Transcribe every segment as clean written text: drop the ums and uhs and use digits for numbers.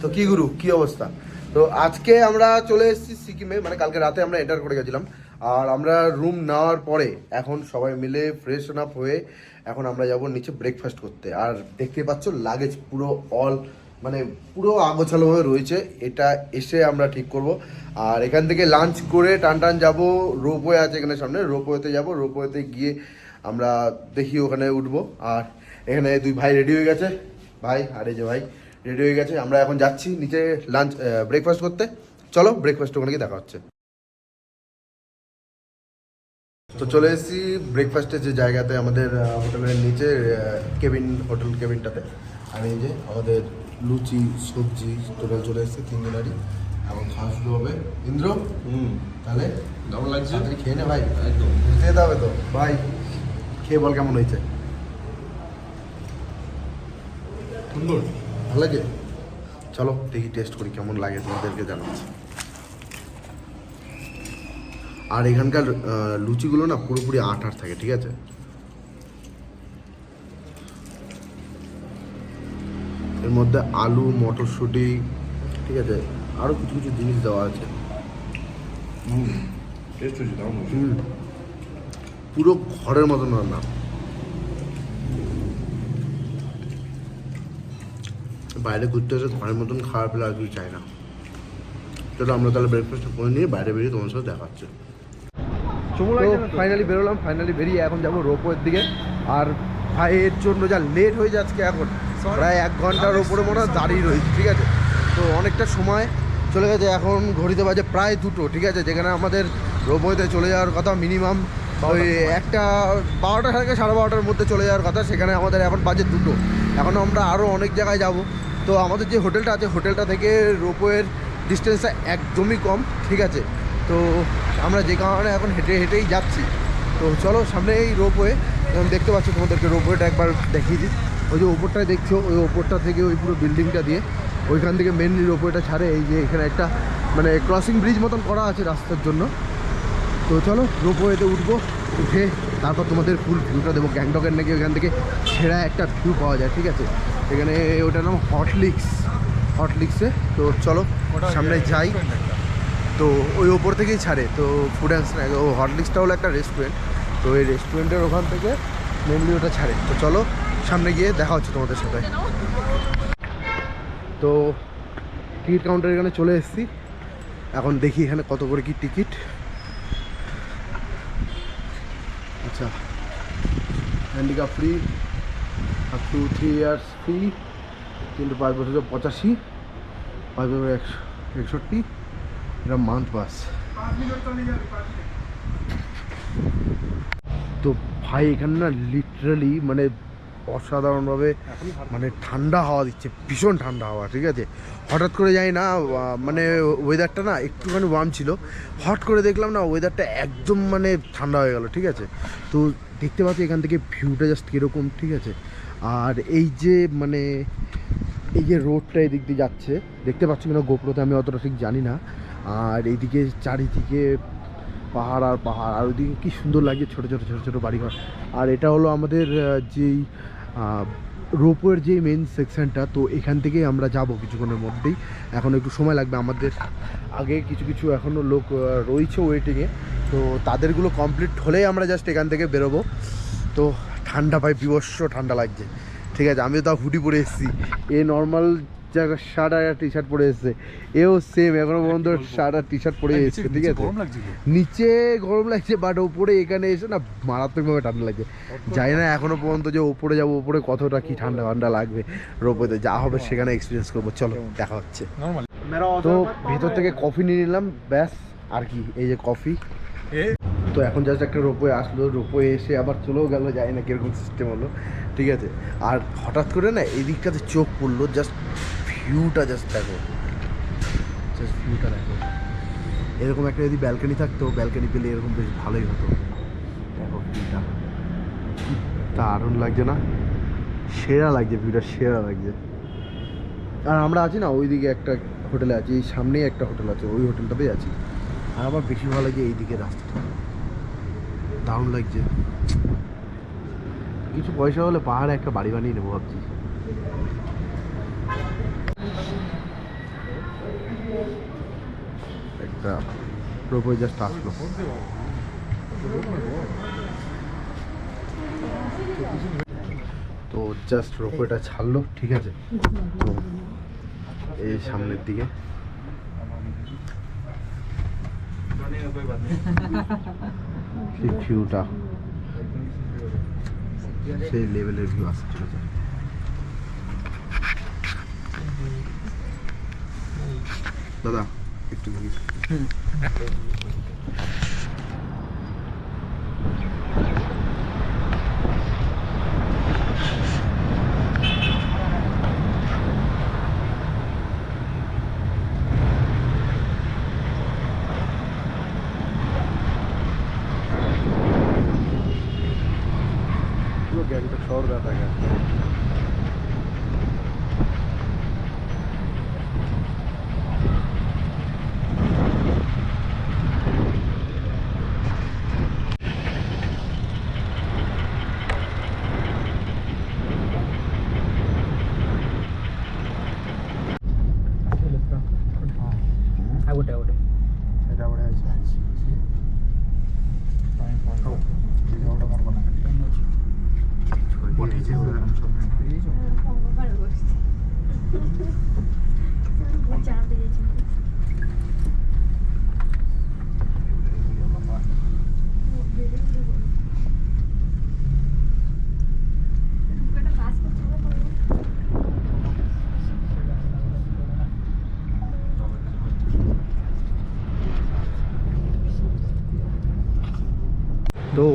তো কি গুরু, কি অবস্থা? তো আজকে আমরা চলে এসেছি সিকিমে, মানে কালকে রাতে আমরা এন্টার করে গেছিলাম। আর আমরা রুম নেওয়ার পরে এখন সবাই মিলে ফ্রেশ আপ হয়ে এখন আমরা যাব নিচে ব্রেকফাস্ট করতে। আর দেখতে পাচ্ছ লাগেজ পুরো মানে পুরো আগোছালোভাবে রয়েছে, এটা এসে আমরা ঠিক করব। আর এখান থেকে লাঞ্চ করে টান টান যাবো, রোপওয়ে আছে এখানে সামনে, রোপওয়েতে যাবো। রোপওয়েতে গিয়ে আমরা দেখি ওখানে উঠবো। আর এখানে দুই ভাই রেডি হয়ে গেছে, ভাই আর এই যে ভাই রেডি হয়ে গেছে। আমরা এখন যাচ্ছি নিচে লাঞ্চ ব্রেকফাস্ট করতে। চলো ব্রেকফাস্ট ওখানে গিয়ে দেখা হচ্ছে। তো চলে এসেছি ব্রেকফাস্টের যে জায়গাতে, আমাদের হোটেলের নিচে কেবিন, হোটেল কেবিনটাতে। আর এই যে আমাদের লুচি সবজি টোটাল চলে এসেছে তিনজনেরই। এখন খাওয়া শুরু হবে। ইন্দ্র, তাহলে কেমন লাগছে? খেয়ে নে ভাই, একদম বুঝতে যেতে হবে তো। ভাই খেয়ে বল কেমন হয়েছে। সুন্দর, ভালো লাগে? চলো দেখি টেস্ট করি কেমন লাগে, তোমাদেরকে জানাচ্ছি। আর এখানকার লুচিগুলো না পুরোপুরি আঠার থাকে, ঠিক আছে? এর মধ্যে আলু, মটরশুঁটি, ঠিক আছে, আরও কিছু কিছু জিনিস দেওয়া আছে। টেস্ট হয়েছে দারুণ হয়েছে। পুরো ঘরের মতন রান্না। বাইরে ঘুরতে এসে ঘরের মতন খাওয়া পেলে আর কিছু চাই না। চলো আমরা তাহলে ব্রেকফাস্ট করে নিয়ে বাইরে বেরিয়ে তোমার সাথে দেখা হচ্ছে। তো ফাইনালি বেরোলাম, ফাইনালি বেরিয়ে এখন যাবো রোপওয়ের দিকে। আর ভাইয়ের জন্য যা লেট হয়ে যাচ্ছে, এখন প্রায় 1 ঘন্টার ওপরে মনে হয় দাঁড়িয়ে রয়েছে, ঠিক আছে? তো অনেকটা সময় চলে গেছে, এখন ঘড়িতে বাজে প্রায় 2টো, ঠিক আছে? যেখানে আমাদের রোপওয়েতে চলে যাওয়ার কথা মিনিমাম ওই 12টা থেকে 12:30টার মধ্যে চলে যাওয়ার কথা, সেখানে আমাদের এখন বাজে 2টো। এখন আমরা আরও অনেক জায়গায় যাব। তো আমাদের যে হোটেলটা আছে, হোটেলটা থেকে রোপওয়ের ডিস্টেন্সটা একদমই কম, ঠিক আছে? তো আমরা যে কারণে এখন হেঁটে হেঁটেই যাচ্ছি। তো চলো সামনে এই রোপওয়ে, দেখতে পাচ্ছ, তোমাদেরকে রোপওয়েটা একবার দেখিয়ে দিই। ওই যে ওপরটায় দেখছো, ওই ওপরটা থেকে ওই পুরো বিল্ডিংটা দিয়ে ওইখান থেকে মেনলি রোপওয়েটা ছাড়ে। এই যে এখানে একটা মানে ক্রসিং ব্রিজ মতন করা আছে রাস্তার জন্য। তো চলো রোপওয়েতে উঠবো, উঠে তারপর তোমাদের ফুল ভিউটা দেবো। গ্যাংটকের নাকি ওইখান থেকে সেরা একটা ভিউ পাওয়া যায়, ঠিক আছে? এখানে ওটার নাম হটলিক্সে। তো চলো সামনে যাই। তো ওই ওপর থেকেই ছাড়ে, তো ফুড অ্যান্ড স্ন্যাক, ও হটলিক্সটা হলো একটা রেস্টুরেন্ট। তো এই রেস্টুরেন্টের ওখান থেকে মেনলি ওটা ছাড়ে। তো চলো সামনে গিয়ে দেখা হচ্ছে তোমাদের সাথে। তো টিকিট কাউন্টার এখানে চলে এসেছি, এখন দেখি এখানে কত করে কি টিকিট। আচ্ছা, handicap free, up to 3 years free, কিন্তু 5 বছর 85, 5 বছর 61, এটা মান্থ পাস। তো ভাই এখানে না লিটারালি মানে অসাধারণভাবে মানে ঠান্ডা হাওয়া দিচ্ছে, ভীষণ ঠান্ডা হাওয়া, ঠিক আছে? হঠাৎ করে যাই না, মানে ওয়েদারটা না একটুখানি ওয়ার্ম ছিল, হট করে দেখলাম না ওয়েদারটা একদম মানে ঠান্ডা হয়ে গেল, ঠিক আছে? তো দেখতে পাচ্ছি এখান থেকে ভিউটা জাস্ট কীরকম, ঠিক আছে? আর এই যে মানে এই যে রোডটা এদিক দিয়ে যাচ্ছে, দেখতে পাচ্ছি কিনা গোপ্রোতে আমি অতটা ঠিক জানি না। আর এইদিকে চারিদিকে পাহাড় আর পাহাড়, আর ওইদিকে কী সুন্দর লাগছে ছোটো ছোটো ছোটো ছোটো বাড়িঘর। আর এটা হলো আমাদের যেই রোপওয়ের যেই মেন সেকশনটা। তো এখান থেকেই আমরা যাব কিছুক্ষণের মধ্যেই, এখন একটু সময় লাগবে আমাদের। আগে কিছু কিছু এখনও লোক রয়েছে ওয়েটিংয়ে, তো তাদেরগুলো কমপ্লিট হলেই আমরা জাস্ট এখান থেকে বেরোবো। তো ঠান্ডা ভাই, বিভৎস ঠান্ডা লাগছে, ঠিক আছে? আমিও তাও হুডি পরে এসেছি, এ নর্মাল জায়গা শার্ট আর টি শার্ট পরে এসছে, এও সেম এখনো পর্যন্ত শার্ট আর টি শার্ট পরে এসছে, ঠিক আছে? নিচে গরম লাগছে, বাট ওপরে এখানে এসে না মারাত্মকভাবে ঠান্ডা লাগছে। জানি না এখনো পর্যন্ত যে ওপরে যাবো, ওপরে কতটা কি ঠান্ডা ঠান্ডা লাগবে। রোপওয়েতে যা হবে সেখানে এক্সপিরিয়েন্স করবো। চলো দেখা হচ্ছে। তো ভেতর থেকে কফি নিয়ে নিলাম, ব্যাস। আর কি, এই যে কফি। তো এখন জাস্ট একটা রোপওয়ে আসলো, রোপওয়ে এসে আবার চলেও গেল, জানি না কীরকম সিস্টেম হলো, ঠিক আছে? আর হঠাৎ করে না এই দিকটাতে চোখ পড়লো, জাস্ট ভিউটা জাস্ট দেখো, জাস্ট ভিউটা দেখো। এরকম একটা যদি ব্যালকনি থাকতো, ব্যালকনি পেলে এরকম বেশ ভালোই হতো। দেখো ভিউটা কি দারুণ লাগছে না? সেরা লাগছে ভিউটা, সেরা লাগছে। আর আমরা আছি না ওইদিকে একটা হোটেলে আছি, এই সামনেই একটা হোটেল আছে, ওই হোটেলটাতেই আছি। আর আমার বেশি ভালো লাগে এই দিকে রাস্তাটা, দারুণ লাগছে। কিছু পয়সা হলে পাহাড়ে একটা বাড়ি বানিয়ে নেবো ভাবছি। একটা রোপওয়ে জাস্ট আসলো। তো জাস্ট রোপওয়েটা ছাড়লো, ঠিক আছে। তো এই সামনের দিকে ভিউটা সেই লেভেলের ভিউ আসছে, ঠিক আছে। দাদা একটু পুরো গ্যাংটক শহর দেখা গেছে। তো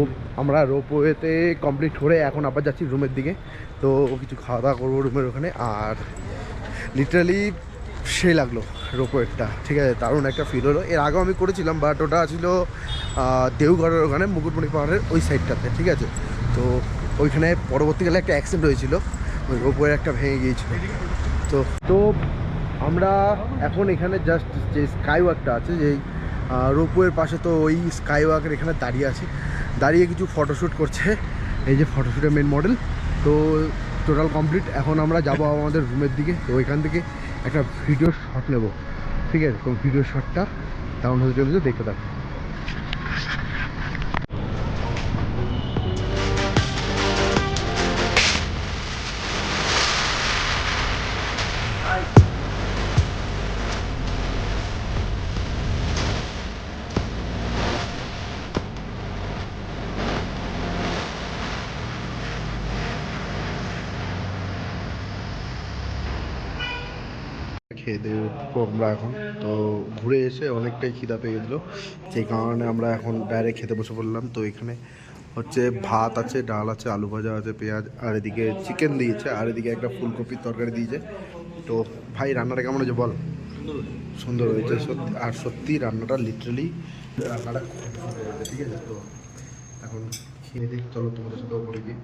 আমরা রোপওয়েতে কমপ্লিট করে এখন আবার যাচ্ছি রুমের দিকে। তো কিছু খাওয়া দাওয়া করবো রুমের ওখানে। আর লিটারালি সেই লাগলো রোপওয়েটা, ঠিক আছে, দারুণ একটা ফিল হলো। এর আগেও আমি করেছিলাম, বাট ওটা ছিল দেওঘরের ওখানে মুকুটমণি পাহাড়ের ওই সাইডটাতে, ঠিক আছে। তো ওইখানে পরবর্তীকালে একটা অ্যাক্সিডেন্ট হয়েছিল, ওই রোপওয়ে একটা ভেঙে গিয়েছিল। তো তো আমরা এখন এখানে জাস্ট যে স্কাই ওয়াকটা আছে, যেই রোপওয়ের পাশে, তো ওই স্কাই ওয়াকের এখানে দাঁড়িয়ে আছে, দাঁড়িয়ে কিছু ফটোশ্যুট করছে। এই যে ফটোশ্যুটের মেন মডেল। তো টোটাল কমপ্লিট। এখন আমরা যাবো আমাদের রুমের দিকে। তো ওইখান থেকে একটা ভিডিও শট নেব, ঠিক আছে। তো ভিডিও শটটা ডাউন হতে চলেছে, দেখতে থাকো। খেয়ে দিয়ে উঠবো আমরা এখন। তো ঘুরে এসে অনেকটাই খিদা পেয়ে গেছিলো, সেই কারণে আমরা এখন বাইরে খেতে বসে পড়লাম। তো এখানে হচ্ছে ভাত আছে, ডাল আছে, আলু ভাজা আছে, পেঁয়াজ, আর এদিকে চিকেন দিয়েছে, আর এদিকে একটা ফুলকপির তরকারি দিয়েছে। তো ভাই রান্নাটা কেমন হয়েছে বল? সুন্দর হয়েছে সত্যি। আর সত্যি রান্নাটা লিটারালি রান্নাটা খুব সুন্দর হয়েছে, ঠিক আছে। তো এখন খেয়ে দিই, চলো তোমাদের সাথেও বলে দিই।